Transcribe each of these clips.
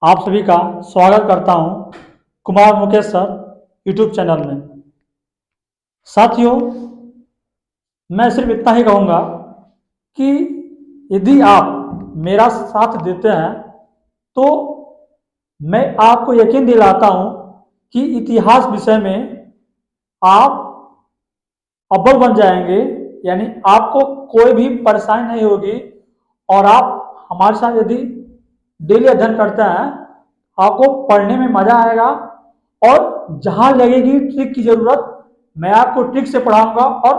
आप सभी का स्वागत करता हूं Kumar Mukesh sir YouTube channel में। साथियों, मैं सिर्फ इतना ही कहूँगा कि यदि आप मेरा साथ देते हैं तो मैं आपको यकीन दिलाता हूं कि इतिहास विषय में आप अव्वल बन जाएंगे। यानी आपको कोई भी परेशानी नहीं होगी और आप हमारे साथ यदि डेली अध्ययन करते हैं आपको पढ़ने में मजा आएगा। और जहां लगेगी ट्रिक की जरूरत मैं आपको ट्रिक से पढ़ाऊंगा और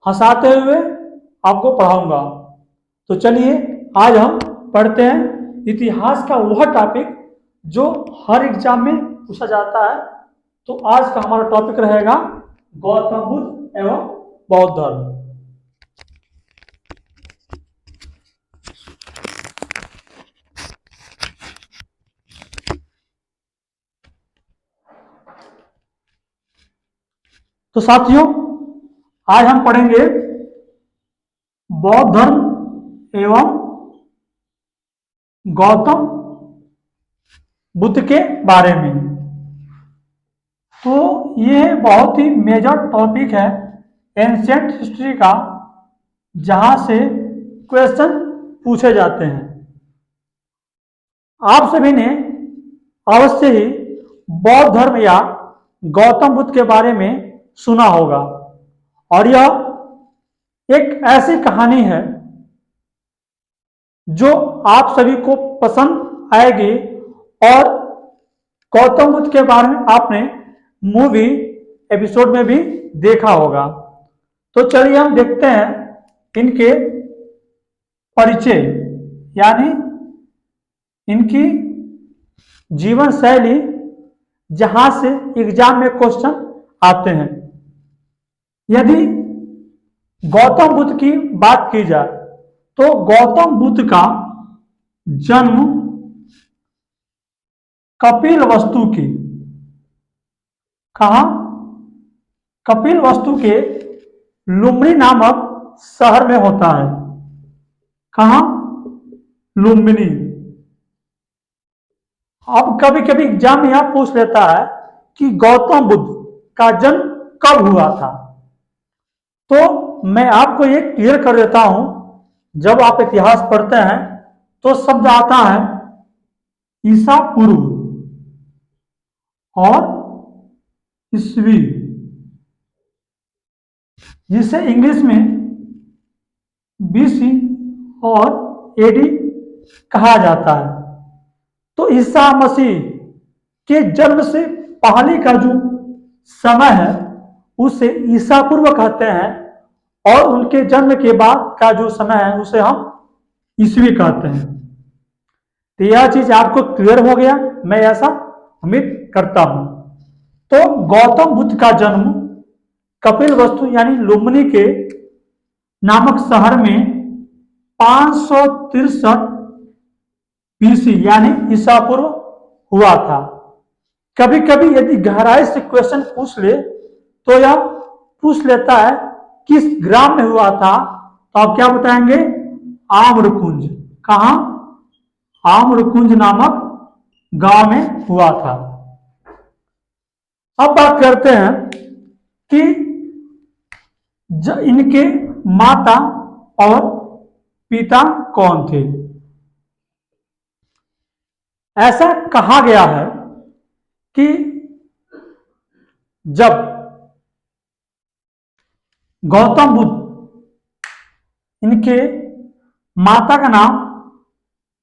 हंसाते हुए आपको पढ़ाऊंगा। तो चलिए आज हम पढ़ते हैं इतिहास का वह टॉपिक जो हर एग्जाम में पूछा जाता है। तो आज का हमारा टॉपिक रहेगा गौतम बुद्ध एवं बौद्ध धर्म। तो साथियों, आज हम पढ़ेंगे बौद्ध धर्म एवं गौतम बुद्ध के बारे में। तो ये बहुत ही मेजर टॉपिक है एंशिएंट हिस्ट्री का, जहां से क्वेश्चन पूछे जाते हैं। आप सभी ने अवश्य ही बौद्ध धर्म या गौतम बुद्ध के बारे में सुना होगा और यह एक ऐसी कहानी है जो आप सभी को पसंद आएगी। और गौतम बुद्ध के बारे में आपने मूवी एपिसोड में भी देखा होगा। तो चलिए हम देखते हैं इनके परिचय, यानी इनकी जीवन शैली, जहां से एग्जाम में क्वेश्चन आते हैं। यदि गौतम बुद्ध की बात की जाए तो गौतम बुद्ध का जन्म कपिलवस्तु की कहा कपिलवस्तु के लुम्बिनी नामक शहर में होता है। कहा? लुम्बिनी। अब कभी कभी एग्जाम में यह पूछ लेता है कि गौतम बुद्ध का जन्म कब हुआ था। तो मैं आपको ये क्लियर कर देता हूं, जब आप इतिहास पढ़ते हैं तो शब्द आता है ईसा पूर्व और ईस्वी, जिसे इंग्लिश में बीसी और एडी कहा जाता है। तो ईसा मसीह के जन्म से पहले का जो समय है उसे ईसा पूर्व कहते हैं और उनके जन्म के बाद का जो समय है उसे हम ईस्वी कहते हैं। तो यह चीज आपको क्लियर हो गया, मैं ऐसा उम्मीद करता हूं। तो गौतम बुद्ध का जन्म कपिलवस्तु यानी लुम्बिनी के नामक शहर में 563 बीसी यानी ईसा पूर्व हुआ था। कभी कभी यदि गहराई से क्वेश्चन पूछ ले तो यह पूछ लेता है किस ग्राम में हुआ था, तो आप क्या बताएंगे? आम्रकुंज। कहां? आम्रकुंज नामक गांव में हुआ था। अब बात करते हैं कि इनके माता और पिता कौन थे। ऐसा कहा गया है कि जब गौतम बुद्ध, इनके माता का नाम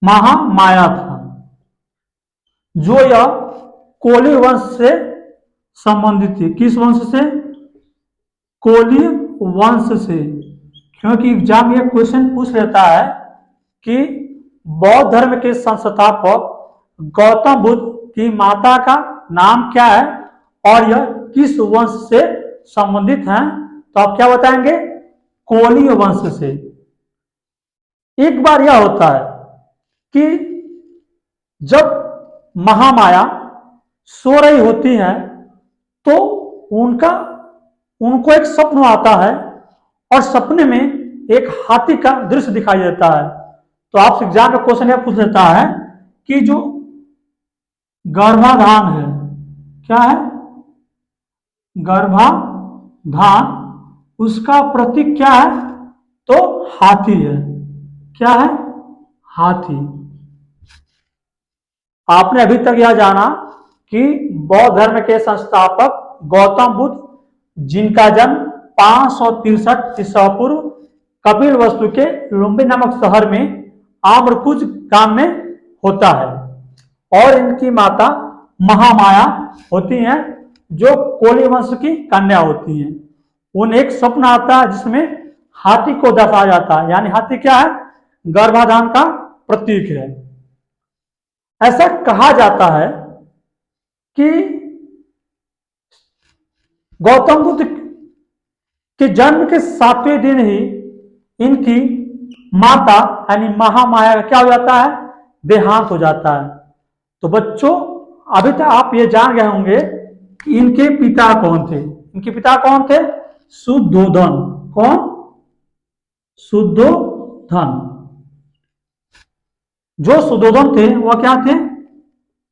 महामाया था, जो यह कोली वंश से संबंधित थी। किस वंश से? कोली वंश से। क्योंकि एग्जाम ये क्वेश्चन पूछ लेता है कि बौद्ध धर्म के संस्थापक गौतम बुद्ध की माता का नाम क्या है और यह किस वंश से संबंधित हैं, तो आप क्या बताएंगे? कोली वंश से। एक बार यह होता है कि जब महामाया सो रही होती है तो उनको एक स्वप्न आता है और सपने में एक हाथी का दृश्य दिखाई देता है। तो आपसे एग्जाम में क्वेश्चन यह पूछ लेता है कि जो गर्भाधान है। क्या है? गर्भाधान। उसका प्रतीक क्या है? तो हाथी है। क्या है? हाथी। आपने अभी तक यह जाना कि बौद्ध धर्म के संस्थापक गौतम बुद्ध, जिनका जन्म 563 ईसा पूर्व कपिल वस्तु के लुम्बिनी नामक शहर में आम्रकुज गांव में होता है, और इनकी माता महामाया होती हैं, जो कोली वंश की कन्या होती हैं। उन्हें एक स्वप्न आता है जिसमें हाथी को दर्शाया जाता है, यानी हाथी क्या है? गर्भाधान का प्रतीक है। ऐसा कहा जाता है कि गौतम बुद्ध के जन्म के 7वें दिन ही इनकी माता यानी महामाया का क्या हो जाता है? देहांत हो जाता है। तो बच्चों, अभी तक आप ये जान गए होंगे कि इनके पिता कौन थे। इनके पिता कौन थे? शुद्धोधन। कौन? शुद्धोधन। जो शुद्धोधन थे वह क्या थे?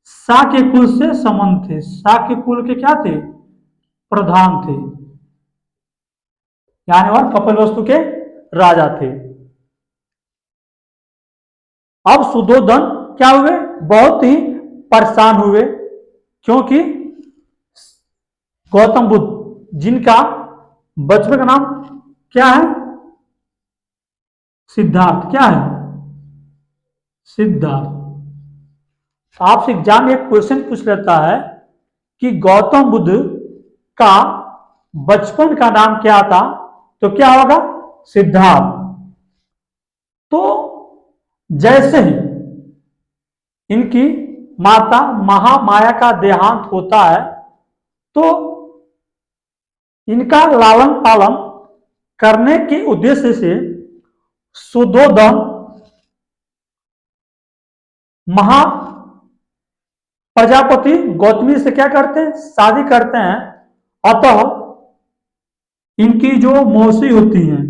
शाक्य कुल से संबंध थे। शाक्य कुल के क्या थे? प्रधान थे, यानी वह कपिलवस्तु के राजा थे। अब शुद्धोधन क्या हुए? बहुत ही परेशान हुए, क्योंकि गौतम बुद्ध, जिनका बचपन का नाम क्या है? सिद्धार्थ। क्या है? सिद्धार्थ। तो आपसे एग्जाम में एक क्वेश्चन पूछ लेता है कि गौतम बुद्ध का बचपन का नाम क्या था, तो क्या होगा? सिद्धार्थ। तो जैसे ही इनकी माता महामाया का देहांत होता है, तो इनका लालन पालन करने के उद्देश्य से शुद्धोधन महा प्रजापति गौतमी से क्या करते हैं? शादी करते हैं। अतः इनकी जो मौसी होती हैं,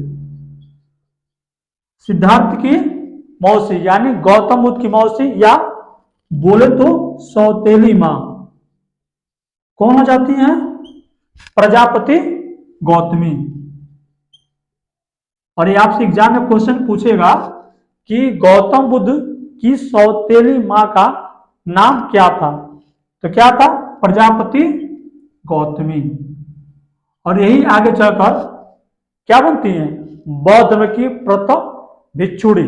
सिद्धार्थ की मौसी यानी गौतम बुद्ध की मौसी, या बोले तो सौतेली मां, कौन हो जाती हैं? प्रजापति गौतमी। और ये आपसे एग्जाम में क्वेश्चन पूछेगा कि गौतम बुद्ध की सौतेली मां का नाम क्या था, तो क्या था? प्रजापति गौतमी। और यही आगे चलकर क्या बनती हैं? बौद्ध धर्म की प्रथम भिक्षुणी।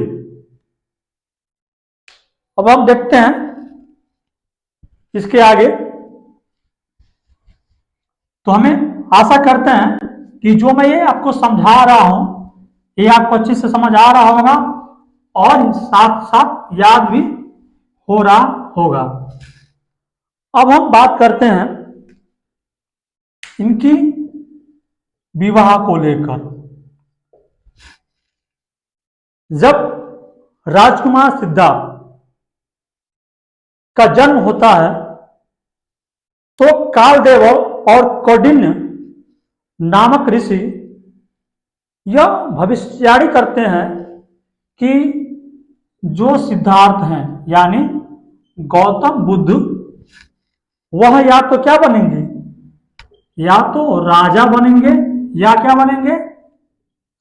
अब हम देखते हैं इसके आगे। तो हमें आशा करते हैं कि जो मैं ये आपको समझा रहा हूं, ये आपको अच्छे से समझ आ रहा होगा और साथ साथ याद भी हो रहा होगा। अब हम बात करते हैं इनकी विवाह को लेकर। जब राजकुमार सिद्धार्थ का जन्म होता है, तो कालदेव और कौंडिन्य नामक ऋषि यह भविष्यवाणी करते हैं कि जो सिद्धार्थ हैं यानी गौतम बुद्ध, वह या तो क्या बनेंगे? या तो राजा बनेंगे, या क्या बनेंगे?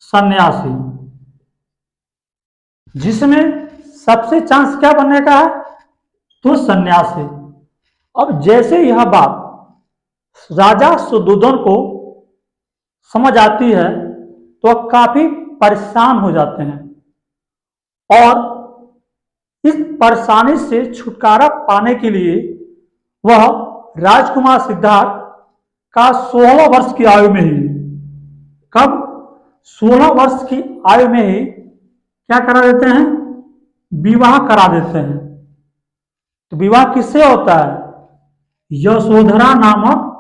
सन्यासी। जिसमें सबसे चांस क्या बनने का है? तो सन्यासी। अब जैसे यह बात राजा शुद्धोधन को समझ आती है, तो वह काफी परेशान हो जाते हैं, और इस परेशानी से छुटकारा पाने के लिए वह राजकुमार सिद्धार्थ का 16 वर्ष की आयु में ही, कब? 16 वर्ष की आयु में ही क्या करा देते हैं? विवाह करा देते हैं। तो विवाह किससे होता है? यशोधरा नामक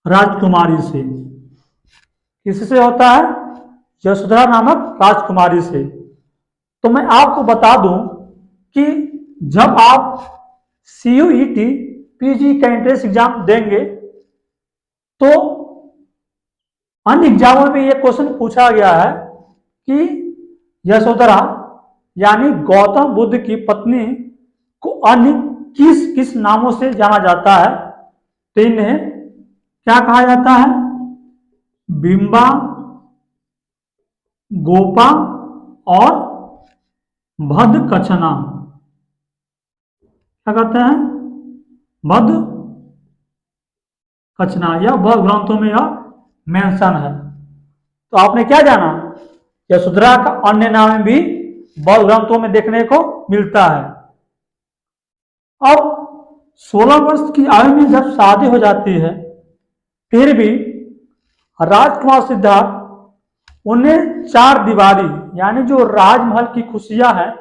राजकुमारी से। किससे होता है? यशोधरा नामक राजकुमारी से। तो मैं आपको बता दूं कि जब आप CUET PG का एंट्रेंस एग्जाम देंगे, तो अन्य एग्जामों में यह क्वेश्चन पूछा गया है कि यशोधरा यानी गौतम बुद्ध की पत्नी को अन्य किस किस नामों से जाना जाता है? तो इन्हें क्या कहा जाता है? बिंबा, गोपा और भद्दकचना। क्या कहते हैं? भद्दकचना। यह बौद्ध ग्रंथों में यह मेंशन है। तो आपने क्या जाना? यशोधरा का अन्य नाम भी बौद्ध ग्रंथों में देखने को मिलता है। अब 16 वर्ष की आयु में जब शादी हो जाती है, फिर भी राजकुमार सिद्धार्थ उन्हें चार दीवारी यानी जो राजमहल की खुशियां हैं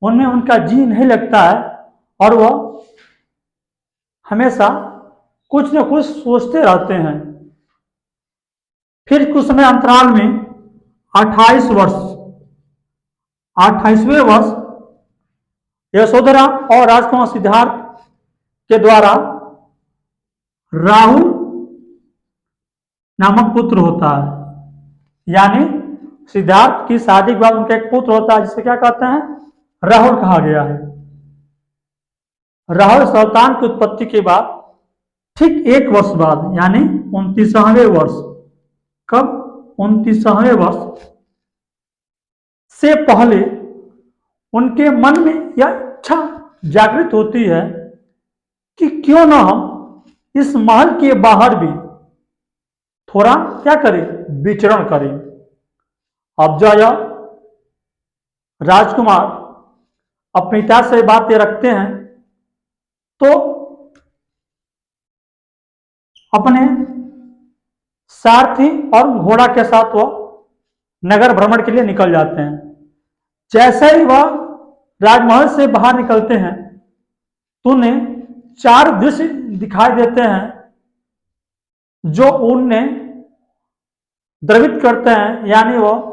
उनमें उनका जी नहीं लगता है और वह हमेशा कुछ न कुछ सोचते रहते हैं। फिर कुछ समय अंतराल में 28वें वर्ष यशोधरा और राजकुमार सिद्धार्थ के द्वारा राहुल नामक पुत्र होता है। यानी सिद्धार्थ की शादी के बाद उनका एक पुत्र होता है जिसे क्या कहते हैं? राहुल कहा गया है। राहुल संतान की उत्पत्ति के बाद ठीक एक वर्ष बाद यानी 29वें वर्ष, कब? 29वें वर्ष से पहले उनके मन में यह इच्छा जागृत होती है कि क्यों ना हम इस महल के बाहर भी थोड़ा क्या करें? विचरण करें। अब जो यह राजकुमार अपने पिता से बातें रखते हैं तो अपने सारथी और घोड़ा के साथ वह नगर भ्रमण के लिए निकल जाते हैं। जैसे ही वह राजमहल से बाहर निकलते हैं तो उन्हें चार दृश्य दिखाई देते हैं जो उन्हें द्रवित करते हैं। यानी वो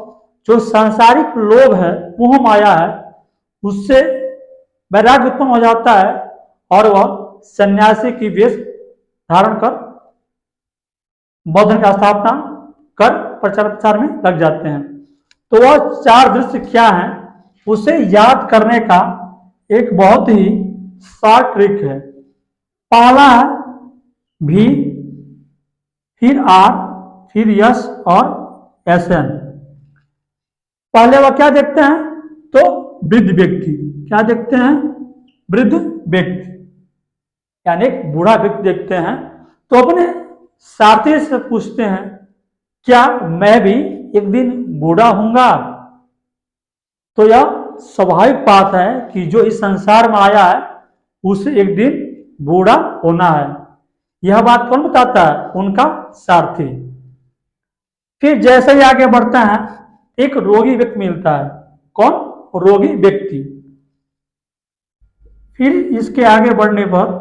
जो सांसारिक लोभ है, मोह माया है, उससे वैराग्य उत्पन्न हो जाता है और वह सन्यासी की वेश धारण कर बौद्ध की स्थापना कर प्रचार प्रसार में लग जाते हैं। तो वह चार दृश्य क्या हैं उसे याद करने का एक बहुत ही शॉर्ट ट्रिक है। पहला है भी, फिर आर, फिर यस और एसएन। पहले वह क्या देखते हैं? तो वृद्ध व्यक्ति। क्या देखते हैं? वृद्ध व्यक्ति यानी एक बूढ़ा व्यक्ति देखते हैं। तो अपने साथी से पूछते हैं क्या मैं भी एक दिन बूढ़ा होऊंगा? तो यह स्वाभाविक बात है कि जो इस संसार में आया है उसे एक दिन बूढ़ा होना है। यह बात कौन बताता है? उनका सारथी। फिर जैसे ही आगे बढ़ते हैं एक रोगी व्यक्ति मिलता है। कौन? रोगी व्यक्ति। फिर इसके आगे बढ़ने पर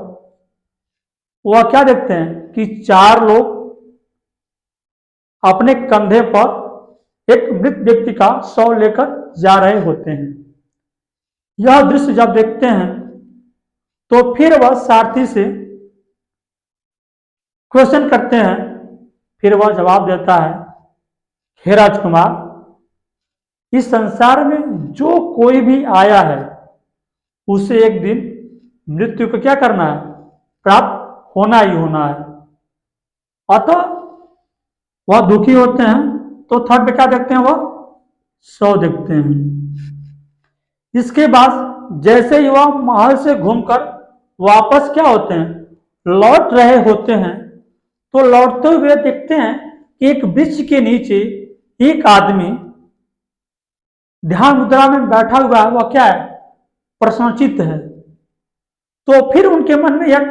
वह क्या देखते हैं कि चार लोग अपने कंधे पर एक मृत व्यक्ति का शव लेकर जा रहे होते हैं। यह दृश्य जब देखते हैं तो फिर वह सारथी से क्वेश्चन करते हैं। फिर वह जवाब देता है, हे राजकुमार, इस संसार में जो कोई भी आया है उसे एक दिन मृत्यु को क्या करना है? प्राप्त होना ही होना है। अतः वह दुखी होते हैं तो थर्ड पे क्या देखते हैं? वह शव देखते हैं। इसके बाद जैसे ही वह महल से घूमकर वापस क्या होते हैं? लौट रहे होते हैं। तो लौटते हुए देखते हैं कि एक वृक्ष के नीचे एक आदमी ध्यान मुद्रा में बैठा हुआ है। वह क्या है? प्रश्नचित्त है। तो फिर उनके मन में एक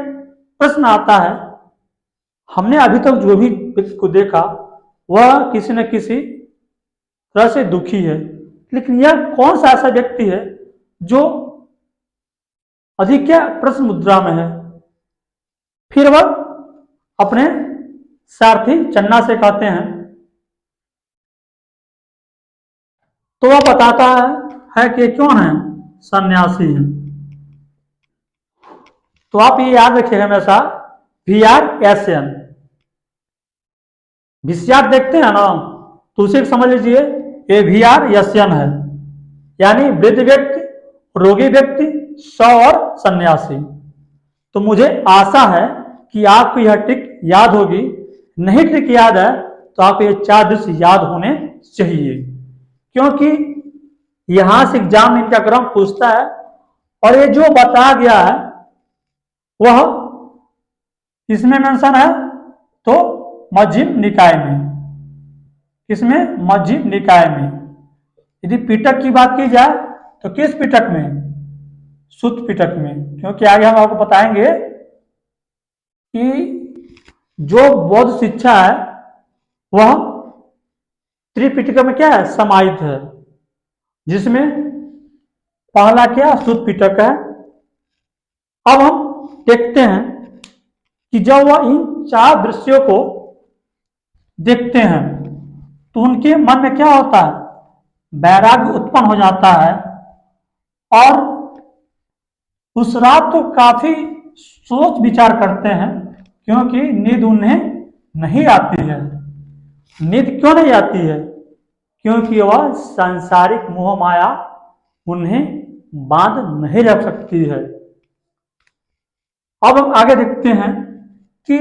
प्रश्न आता है, हमने अभी तक जो भी व्यक्ति को देखा वह किसी न किसी तरह से दुखी है, लेकिन यह कौन सा ऐसा व्यक्ति है जो अधिक क्या प्रश्न मुद्रा में है? फिर वह अपने सारथी चन्ना से कहते हैं तो वह बताता है कि कौन है? सन्यासी है। तो आप ये याद रखिएगा हमेशा VRSN। विषयार्थ देखते हैं ना तो उसे समझ लीजिए ये VRSN है, यानी वृद्ध व्यक्ति, रोगी व्यक्ति, शव और सन्यासी। तो मुझे आशा है कि आपको यह ट्रिक याद होगी। नहीं ट्रिक याद है तो आपको ये 4 दृश्य याद होने चाहिए, क्योंकि यहां से एग्जाम में इनका क्रम पूछता है। और ये जो बताया गया है वह किसमें मेंशन है, तो मध्यम निकाय में। किसमें? मध्यम निकाय में। यदि पिटक की बात की जाए तो किस पिटक में? सुत्त पिटक में, क्योंकि आगे हम आपको बताएंगे कि जो बौद्ध शिक्षा है वह त्रिपिटक में क्या है? समाहित है, जिसमें पहला क्या? सुत्त पिटक है। अब हम देखते हैं कि जब वह इन 4 दृश्यों को देखते हैं तो उनके मन में क्या होता है? वैराग्य उत्पन्न हो जाता है। और उस रात तो काफी सोच विचार करते हैं, क्योंकि नींद उन्हें नहीं आती है। नींद क्यों नहीं आती है? क्योंकि वह सांसारिक मोह माया उन्हें बांध नहीं रख सकती है। अब हम आगे देखते हैं कि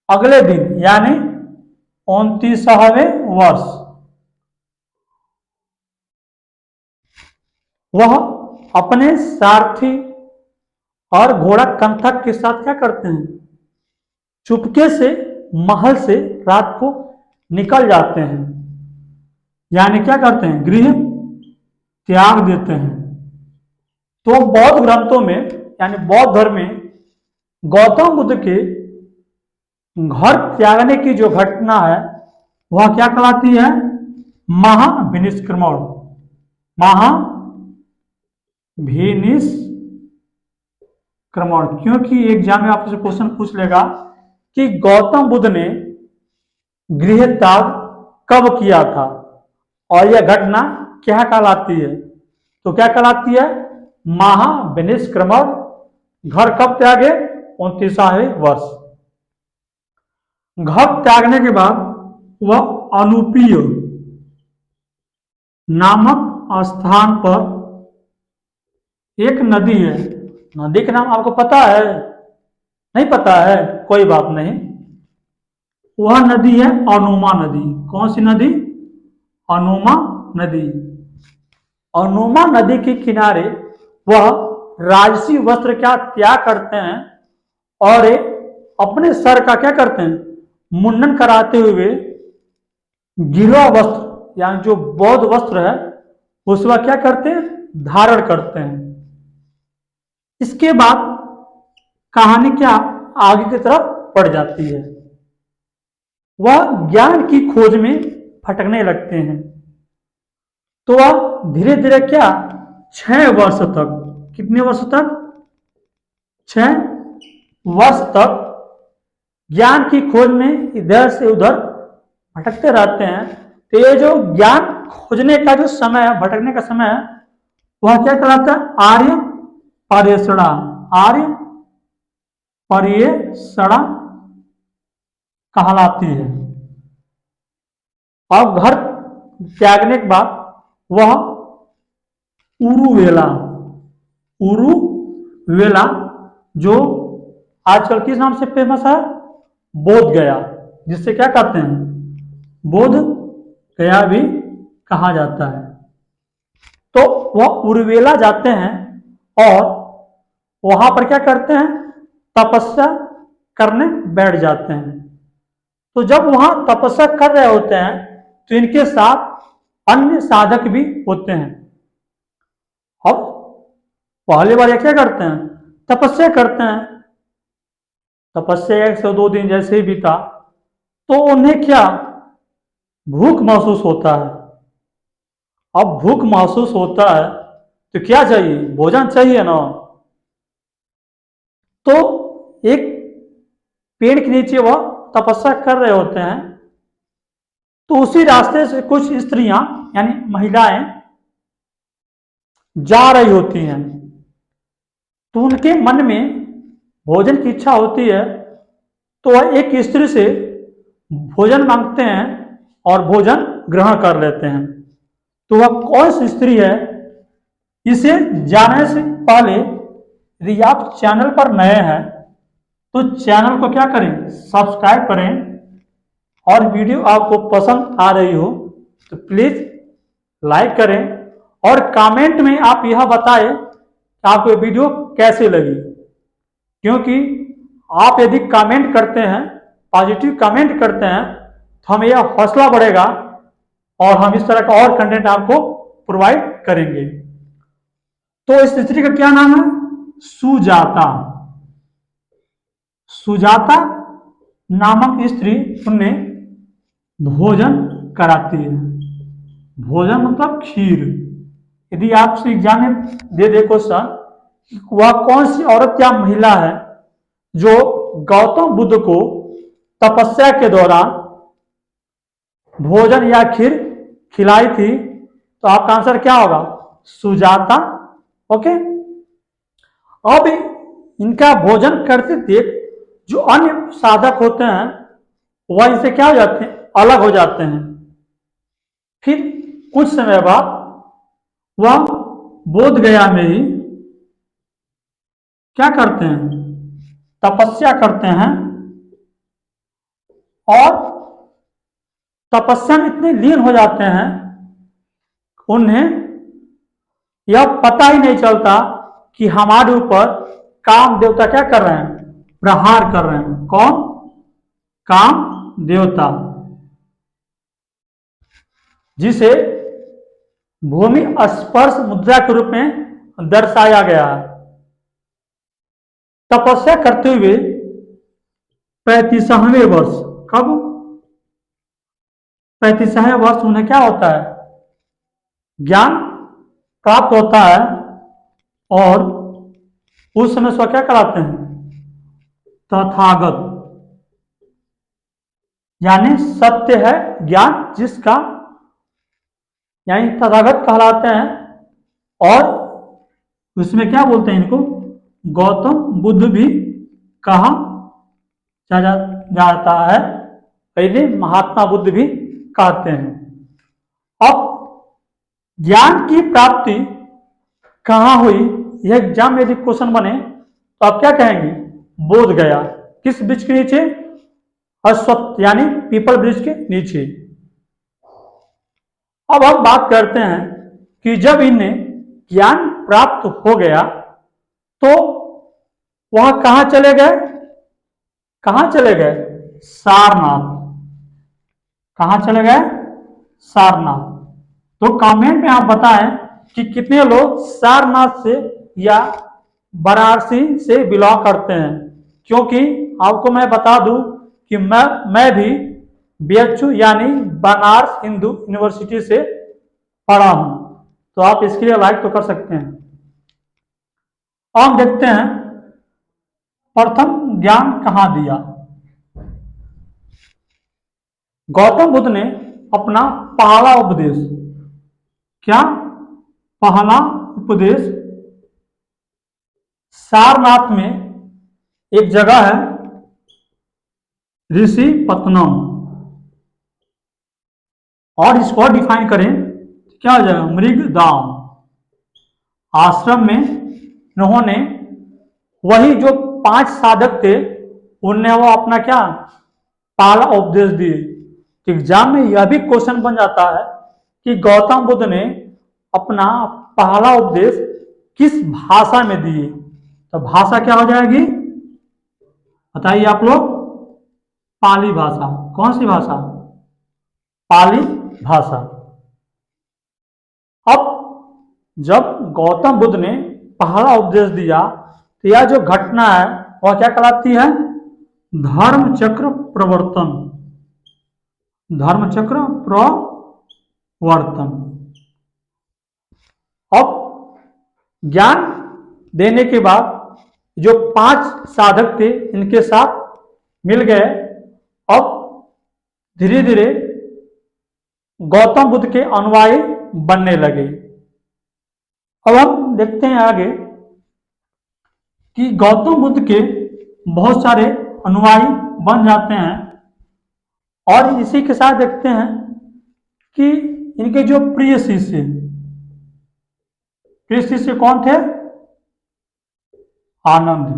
अगले दिन यानी 29वें वर्ष वह अपने सारथी और घोड़ा कंथक के साथ क्या करते हैं? चुपके से महल से रात को निकल जाते हैं, यानी क्या करते हैं? गृह त्याग देते हैं। तो बौद्ध ग्रंथों में यानी बौद्ध धर्म में गौतम बुद्ध के घर त्यागने की जो घटना है वह क्या कहलाती है? महाविनिष्क्रमण। महाविनिष्क्रमण, क्योंकि एग्जाम में आपसे क्वेश्चन पूछ लेगा कि गौतम बुद्ध ने गृह त्याग कब किया था और यह घटना क्या कहलाती है? तो क्या कहलाती है? महाविनिष्क्रमण। घर कब त्यागे? 29वें वर्ष। घर त्यागने के बाद वह अनुपीय नामक स्थान पर एक नदी है। नदी का नाम आपको पता है? नहीं पता है? कोई बात नहीं। वह नदी है अनोमा नदी। कौन सी नदी? अनोमा नदी। अनोमा नदी के किनारे वह राजसी वस्त्र का त्याग करते हैं और अपने सर का क्या करते हैं? मुंडन कराते हुए गिरोह वस्त्र यानी जो बौद्ध वस्त्र है उसका क्या करते हैं? धारण करते हैं। इसके बाद कहानी क्या आगे की तरफ बढ़ जाती है। वह ज्ञान की खोज में भटकने लगते हैं। तो वह धीरे धीरे क्या 6 वर्ष तक, कितने वर्ष तक? 6 वर्ष तक ज्ञान की खोज में इधर से उधर भटकते रहते हैं। तो ये जो ज्ञान खोजने का जो समय है, भटकने का समय है, वह क्या कहलाता है? आर्य पर्यषणा। आर्य पर्यषणा कहलाती है। और घर त्यागने के बाद वह उरुवेला, उरुवेला जो आजकल किस नाम से फेमस है? बोध गया, जिससे क्या कहते हैं? बोध गया भी कहा जाता है। तो वह उरुवेला जाते हैं और वहां पर क्या करते हैं? तपस्या करने बैठ जाते हैं। तो जब वहां तपस्या कर रहे होते हैं तो इनके साथ अन्य साधक भी होते हैं। अब पहली बार ये क्या करते हैं? तपस्या करते हैं। तपस्या 1 से 2 दिन जैसे ही बीता तो उन्हें क्या भूख महसूस होता है। अब भूख महसूस होता है तो क्या चाहिए? भोजन चाहिए ना। तो एक पेड़ के नीचे वह तपस्या कर रहे होते हैं तो उसी रास्ते से कुछ स्त्रियां यानी महिलाएं जा रही होती हैं। तो उनके मन में भोजन की इच्छा होती है तो वह एक स्त्री से भोजन मांगते हैं और भोजन ग्रहण कर लेते हैं। तो वह कौन सी स्त्री है, इसे जानने से पहले यदि आप चैनल पर नए हैं तो चैनल को क्या करें, सब्सक्राइब करें, और वीडियो आपको पसंद आ रही हो तो प्लीज लाइक करें, और कमेंट में आप यह बताएं कि आपको ये वीडियो कैसे लगी। क्योंकि आप यदि कमेंट करते हैं, पॉजिटिव कमेंट करते हैं, तो हमें यह हौसला बढ़ेगा और हम इस तरह का और कंटेंट आपको प्रोवाइड करेंगे। तो इस स्त्री का क्या नाम है, सुजाता। सुजाता नामक स्त्री उन्हें भोजन कराती है। भोजन मतलब खीर। यदि आपसे एग्जाम में दे दे क्वेश्चन, वह कौन सी औरत या महिला है जो गौतम बुद्ध को तपस्या के दौरान भोजन या खीर खिलाई थी, तो आपका आंसर क्या होगा, सुजाता। ओके। अब इनका भोजन करते देख जो अन्य साधक होते हैं वह इनसे क्या हो जाते हैं, अलग हो जाते हैं। फिर कुछ समय बाद वह बोध गया में ही क्या करते हैं, तपस्या करते हैं, और तपस्या में इतने लीन हो जाते हैं उन्हें यह पता ही नहीं चलता कि हमारे ऊपर काम देवता क्या कर रहे हैं, प्रहार कर रहे हैं। कौन, काम देवता, जिसे भूमि स्पर्श मुद्रा के रूप में दर्शाया गया है। तपस्या करते हुए 35वें वर्ष, कब, 35वें वर्ष उन्हें क्या होता है, ज्ञान प्राप्त होता है, और उस समय स्व क्या कराते हैं, तथागत, यानी सत्य है ज्ञान जिसका, यानी तथागत कहलाते हैं। और उसमें क्या बोलते हैं इनको, गौतम बुद्ध भी कहा जाता है, पहले महात्मा बुद्ध भी कहते हैं। अब ज्ञान की प्राप्ति कहाँ हुई, यह एग्जाम में यदि क्वेश्चन बने तो आप क्या कहेंगे, बोध गया। किस वृक्ष के नीचे, अश्वत्थ यानी पीपल वृक्ष के नीचे। अब हम बात करते हैं कि जब इन्हें ज्ञान प्राप्त हो गया तो वह कहां चले गए, कहां चले गए, सारनाथ। कहां चले गए, सारनाथ। तो कमेंट में आप बताएं कि कितने लोग सारनाथ से या वाराणसी से बिलोंग करते हैं। क्योंकि आपको मैं बता दूं कि मैं भी BHU यानी बनारस हिंदू यूनिवर्सिटी से पढ़ा हूं, तो आप इसके लिए लाइक तो कर सकते हैं। अब देखते हैं प्रथम ज्ञान कहां दिया। गौतम बुद्ध ने अपना पहला उपदेश, क्या, पहला उपदेश सारनाथ में एक जगह है ऋषि पत्नम, और इसको डिफाइन करें क्या हो जाएगा, मृगधाम आश्रम में उन्होंने वही जो 5 साधक थे उन्हें वो अपना क्या पहला उपदेश दिए। तो एग्जाम में यह भी क्वेश्चन बन जाता है कि गौतम बुद्ध ने अपना पहला उपदेश किस भाषा में दिए। तो भाषा क्या हो जाएगी, बताइए आप लोग, पाली भाषा। कौन सी भाषा, पाली भाषा। अब जब गौतम बुद्ध ने पहला उपदेश दिया तो यह जो घटना है वह क्या कहलाती है, धर्म चक्र प्रवर्तन। धर्म चक्र प्रवर्तन। अब ज्ञान देने के बाद जो 5 साधक थे इनके साथ मिल गए। अब धीरे धीरे गौतम बुद्ध के अनुयायी बनने लगे। अब हम देखते हैं आगे कि गौतम बुद्ध के बहुत सारे अनुयायी बन जाते हैं, और इसी के साथ देखते हैं कि इनके जो प्रिय शिष्य कौन थे, आनंद।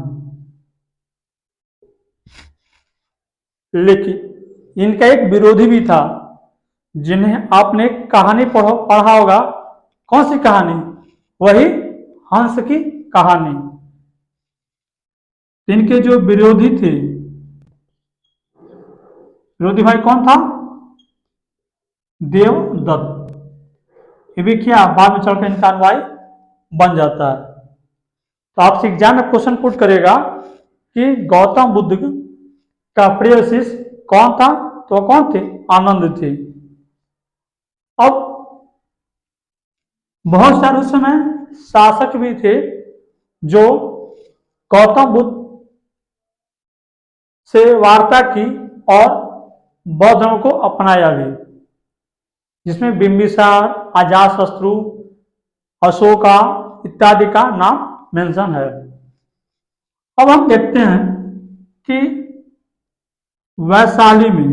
लेकिन इनका एक विरोधी भी था, जिन्हें आपने कहानी पढ़ा होगा। कौन सी कहानी? वही हंस की कहानी। इनके जो विरोधी थे, विरोधी भाई कौन था? देवदत्त। ये भी क्या बाद में चलकर इनका अनुयायी बन जाता है। तो आपसे एग्जाम में क्वेश्चन पुट करेगा कि गौतम बुद्ध का प्रिय शिष्य कौन था? तो कौन थे? आनंद थे। अब बहुत सारे उस समय शासक भी थे जो गौतम बुद्ध से वार्ता की और बौद्ध धर्म को अपनाया भी, जिसमें बिंबिसार, अजातशत्रु, अशोका इत्यादि का नाम मेंशन है। अब हम देखते हैं कि वैशाली में,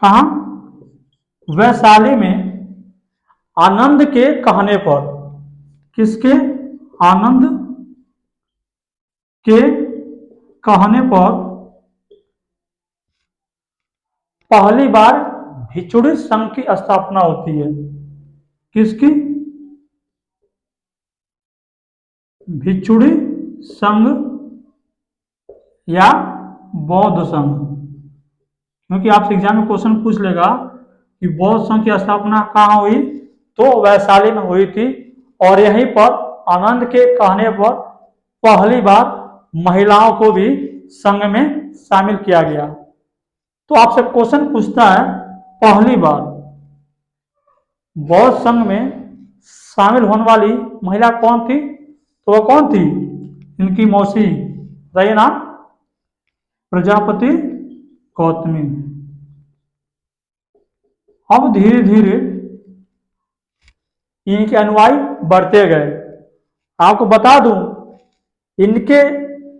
कहा? वैशाली में आनंद के कहने पर, किसके? आनंद के कहने पर पहली बार भिक्षुणी संघ की स्थापना होती है। किसकी? भिक्षुणी संघ या बौद्ध संघ। क्योंकि आपसे एग्जाम में क्वेश्चन पूछ लेगा कि बौद्ध संघ की स्थापना कहाँ हुई, तो वैशाली में हुई थी। और यहीं पर आनंद के कहने पर पहली बार महिलाओं को भी संघ में शामिल किया गया। तो आपसे क्वेश्चन पूछता है, पहली बार बौद्ध संघ में शामिल होने वाली महिला कौन थी? तो वह कौन थी? इनकी मौसी रही ना, प्रजापति गौतमी। अब धीरे धीरे इनके अनुयायी बढ़ते गए। आपको बता दूं, इनके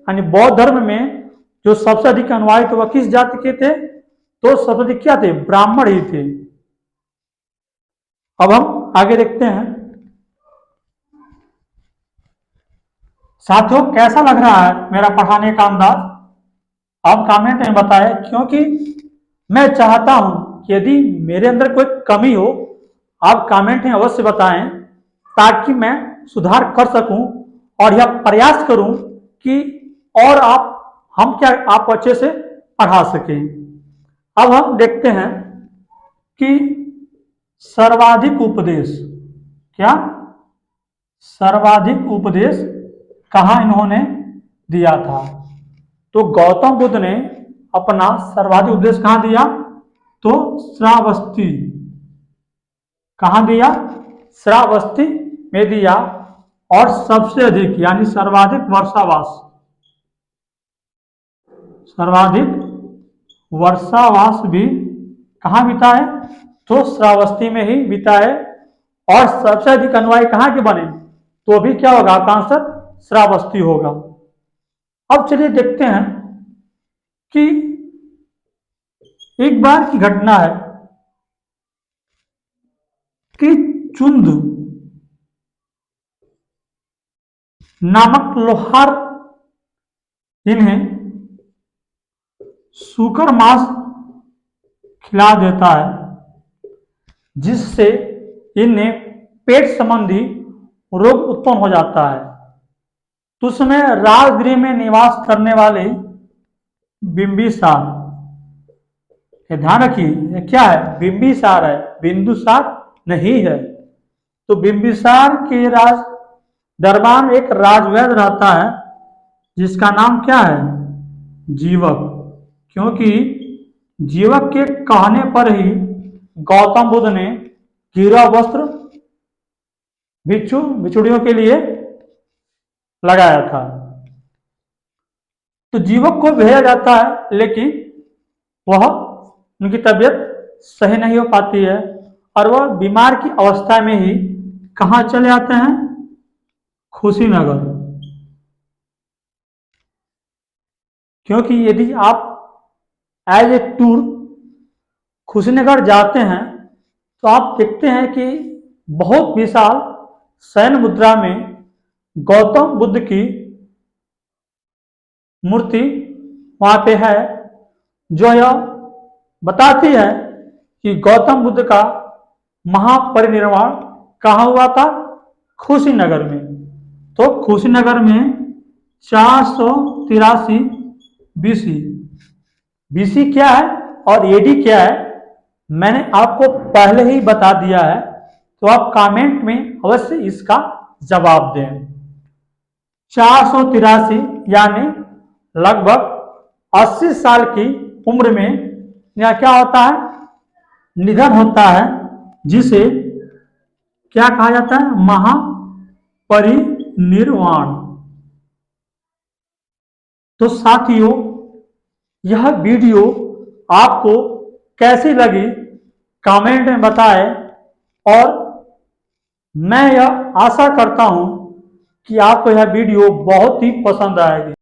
यानी बौद्ध धर्म में जो सबसे अधिक अनुयायी थे वह किस जाति के थे? तो सबसे अधिक क्या थे? ब्राह्मण ही थे। अब हम आगे देखते हैं। साथियों, कैसा लग रहा है मेरा पढ़ाने का अंदाज? आप कमेंट में बताएं, क्योंकि मैं चाहता हूं कि यदि मेरे अंदर कोई कमी हो, आप कमेंट में अवश्य बताएं, ताकि मैं सुधार कर सकूं और यह प्रयास करूं कि और आप अच्छे से पढ़ा सकें। अब हम देखते हैं कि सर्वाधिक उपदेश, क्या सर्वाधिक उपदेश कहाँ इन्होंने दिया था? तो गौतम बुद्ध ने अपना सर्वाधिक उपदेश कहाँ दिया? तो श्रावस्ती। कहाँ दिया? श्रावस्ती में दिया। और सबसे अधिक यानी सर्वाधिक वर्षावास, सर्वाधिक वर्षावास भी कहाँ बीता है? तो श्रावस्ती में ही बीता है। और सबसे अधिक अनुयायी कहाँ के बने? तो भी क्या होगा? आपका आंसर श्रावस्ती होगा। अब चलिए देखते हैं कि एक बार की घटना है कि चुंद नामक लोहार इन्हें सूकर मांस खिला देता है, जिससे इन्हें पेट संबंधी रोग उत्पन्न हो जाता है। तो उसमें राजगृह में निवास करने वाले बिंबिसार, ध्यान रखिए ये क्या है? बिंबिसार है, बिंदुसार नहीं है। तो बिंबिसार के राज दरबार में एक राजवैद्य रहता है, जिसका नाम क्या है? जीवक। क्योंकि जीवक के कहने पर ही गौतम बुद्ध ने गिरा वस्त्र भिक्षुणियों के लिए लगाया था। तो जीवक को भेजा जाता है, लेकिन वह उनकी तबीयत सही नहीं हो पाती है और वह बीमार की अवस्था में ही कहाँ चले आते हैं? खुशीनगर। क्योंकि यदि आप एज ए टूर खुशीनगर जाते हैं तो आप देखते हैं कि बहुत विशाल शयन मुद्रा में गौतम बुद्ध की मूर्ति वहां पे है, जो यह बताती है कि गौतम बुद्ध का महापरिनिर्वाण कहाँ हुआ था? खुशीनगर में। तो खुशीनगर में 483 बीसी। बीसी क्या है और एडी क्या है मैंने आपको पहले ही बता दिया है, तो आप कमेंट में अवश्य इसका जवाब दें। 483 यानी लगभग 80 साल की उम्र में यह क्या होता है? निधन होता है, जिसे क्या कहा जाता है? महापरिनिर्वाण। तो साथियों, यह वीडियो आपको कैसी लगी कमेंट में बताएं, और मैं यह आशा करता हूं कि आपको यह वीडियो बहुत ही पसंद आएगी।